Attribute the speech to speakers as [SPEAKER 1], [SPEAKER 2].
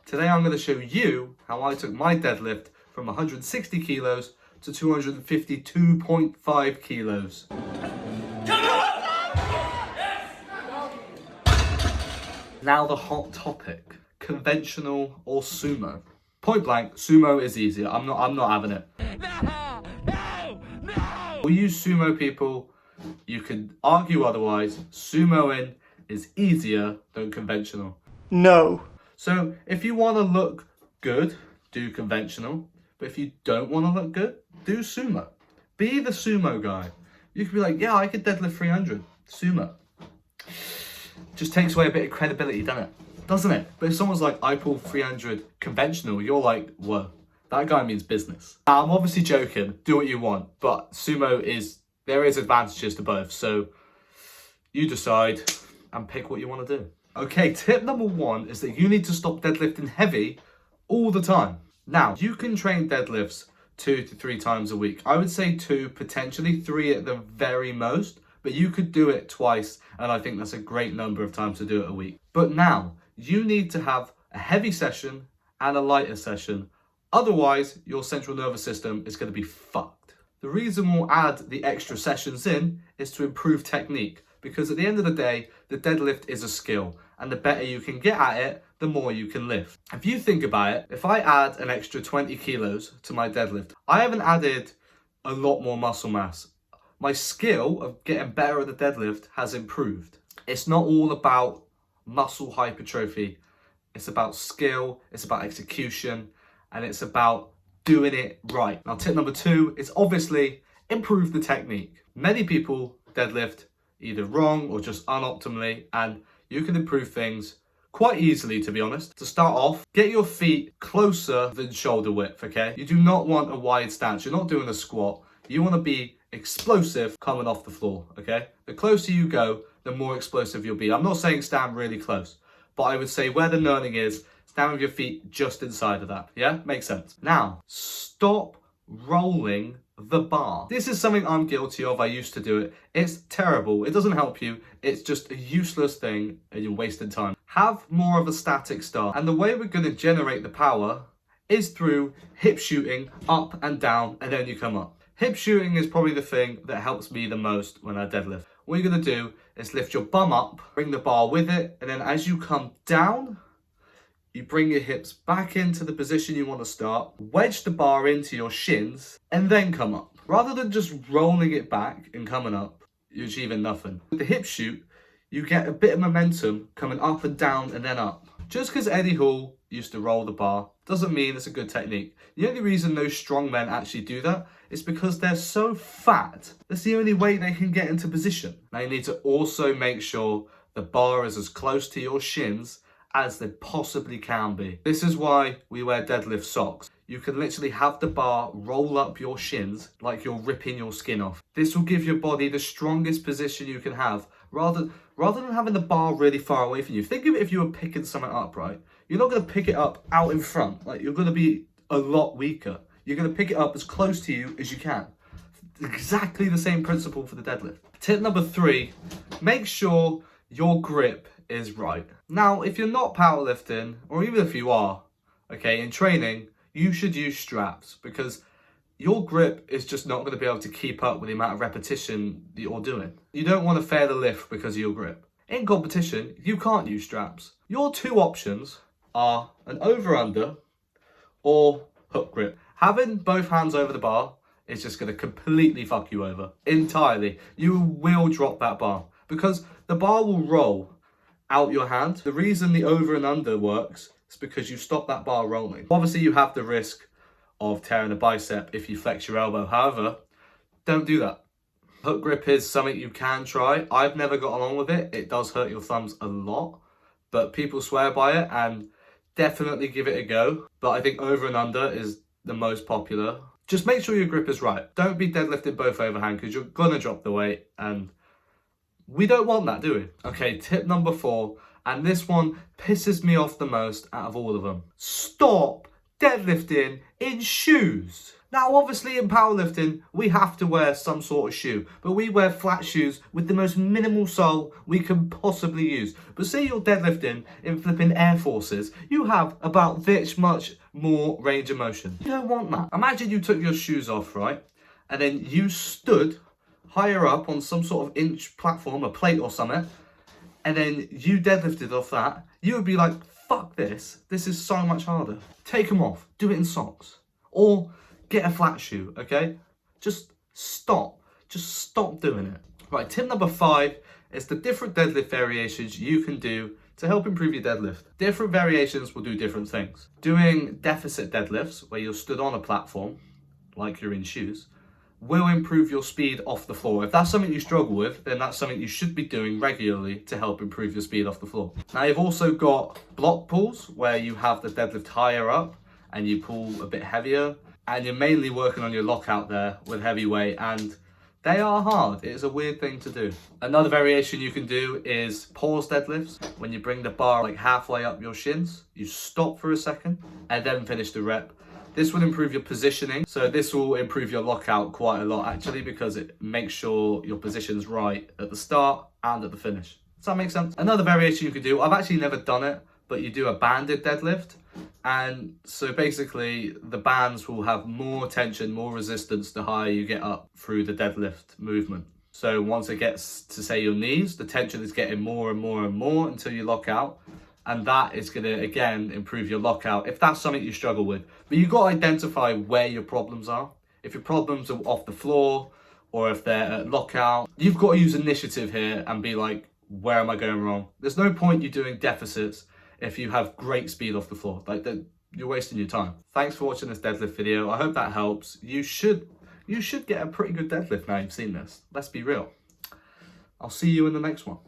[SPEAKER 1] Today I'm going to show you how I took my deadlift from 160 kilos to 252.5 kilos. Now the hot topic, conventional or sumo. Point blank, sumo is easier. I'm not having it. No! For you sumo people, you can argue otherwise. Sumoing is easier than conventional.
[SPEAKER 2] No.
[SPEAKER 1] So if you want to look good, do conventional. But if you don't want to look good, do sumo. Be the sumo guy. You could be like, yeah, I could deadlift 300. Sumo. Just takes away a bit of credibility, doesn't it? But if someone's like, I pull 300 conventional, you're like, whoa, that guy means business. I'm obviously joking, do what you want, but sumo there is advantages to both. So you decide and pick what you want to do. Okay, tip number 1 is that you need to stop deadlifting heavy all the time. Now, you can train deadlifts 2 to 3 times a week. I would say 2, potentially 3 at the very most. But you could do it twice, and I think that's a great number of times to do it a week. But now, you need to have a heavy session and a lighter session. Otherwise, your central nervous system is going to be fucked. The reason we'll add the extra sessions in is to improve technique. Because at the end of the day, the deadlift is a skill. And the better you can get at it, the more you can lift. If you think about it, if I add an extra 20 kilos to my deadlift, I haven't added a lot more muscle mass. My skill of getting better at the deadlift has improved. It's not all about muscle hypertrophy. It's about skill, it's about execution, and it's about doing it right. Now, tip number 2 is obviously improve the technique. Many people deadlift either wrong or just unoptimally, and you can improve things quite easily, to be honest. To start off, get your feet closer than shoulder width, okay? You do not want a wide stance. You're not doing a squat. You want to be explosive coming off the floor, okay? The closer you go, the more explosive you'll be. I'm not saying stand really close, but I would say where the learning is, stand with your feet just inside of that, yeah? Makes sense. Now, stop rolling the bar. This is something I'm guilty of. I used to do it. It's terrible. It doesn't help you. It's just a useless thing and you're wasting time. Have more of a static start. And the way we're going to generate the power is through hip shooting up and down, and then you come up. Hip shooting is probably the thing that helps me the most when I deadlift. What you're going to do is lift your bum up, bring the bar with it, and then as you come down, you bring your hips back into the position you want to start, wedge the bar into your shins, and then come up. Rather than just rolling it back and coming up, you're achieving nothing. With the hip shoot, you get a bit of momentum coming up and down and then up. Just because Eddie Hall used to roll the bar doesn't mean it's a good technique. The only reason those strong men actually do that is because they're so fat. That's the only way they can get into position. Now you need to also make sure the bar is as close to your shins as they possibly can be. This is why we wear deadlift socks. You can literally have the bar roll up your shins like you're ripping your skin off. This will give your body the strongest position you can have rather than having the bar really far away from you. Think of it if you were picking something up, right? You're not going to pick it up out in front. Like, you're going to be a lot weaker. You're going to pick it up as close to you as you can. Exactly the same principle for the deadlift. Tip number 3, make sure your grip is right. Now, if you're not powerlifting, or even if you are, okay, in training, you should use straps because your grip is just not going to be able to keep up with the amount of repetition that you're doing. You don't want to fail the lift because of your grip. In competition, you can't use straps. Your 2 options are an over-under or hook grip. Having both hands over the bar is just going to completely fuck you over. Entirely. You will drop that bar because the bar will roll out your hand. The reason the over and under works is because you stop that bar rolling. Obviously, you have the risk of tearing a bicep if you flex your elbow. However, don't do that. Hook grip is something you can try. I've never got along with it. It does hurt your thumbs a lot, but people swear by it and definitely give it a go. But I think over and under is the most popular. Just make sure your grip is right. Don't be deadlifting both overhand because you're gonna drop the weight and we don't want that, do we? Okay, tip number 4, and this one pisses me off the most out of all of them. Stop deadlifting in shoes. Now, obviously in powerlifting, we have to wear some sort of shoe, but we wear flat shoes with the most minimal sole we can possibly use. But say you're deadlifting in flipping Air Forces, you have about this much more range of motion. You don't want that. Imagine you took your shoes off, right? And then you stood higher up on some sort of inch platform, a plate or something, and then you deadlifted off that. You would be like, fuck this. This is so much harder. Take them off. Do it in socks. Or get a flat shoe, okay? Just stop. Just stop doing it. Right, tip number 5 is the different deadlift variations you can do to help improve your deadlift. Different variations will do different things. Doing deficit deadlifts, where you're stood on a platform, like you're in shoes, will improve your speed off the floor. If that's something you struggle with, then that's something you should be doing regularly to help improve your speed off the floor. Now, you've also got block pulls, where you have the deadlift higher up and you pull a bit heavier, and you're mainly working on your lockout there with heavy weight, and they are hard. It is a weird thing to do. Another variation you can do is pause deadlifts. When you bring the bar like halfway up your shins, you stop for a second and then finish the rep. This will improve your positioning. So this will improve your lockout quite a lot actually, because it makes sure your position's right at the start and at the finish. Does that make sense? Another variation you could do, I've actually never done it, but you do a banded deadlift. And so basically the bands will have more tension, more resistance the higher you get up through the deadlift movement. So once it gets to say your knees, the tension is getting more and more and more until you lock out. And that is going to, again, improve your lockout if that's something you struggle with. But you've got to identify where your problems are. If your problems are off the floor or if they're at lockout, you've got to use initiative here and be like, where am I going wrong? There's no point you doing deficits if you have great speed off the floor. Like, you're wasting your time. Thanks for watching this deadlift video. I hope that helps. You should get a pretty good deadlift now you've seen this. Let's be real. I'll see you in the next one.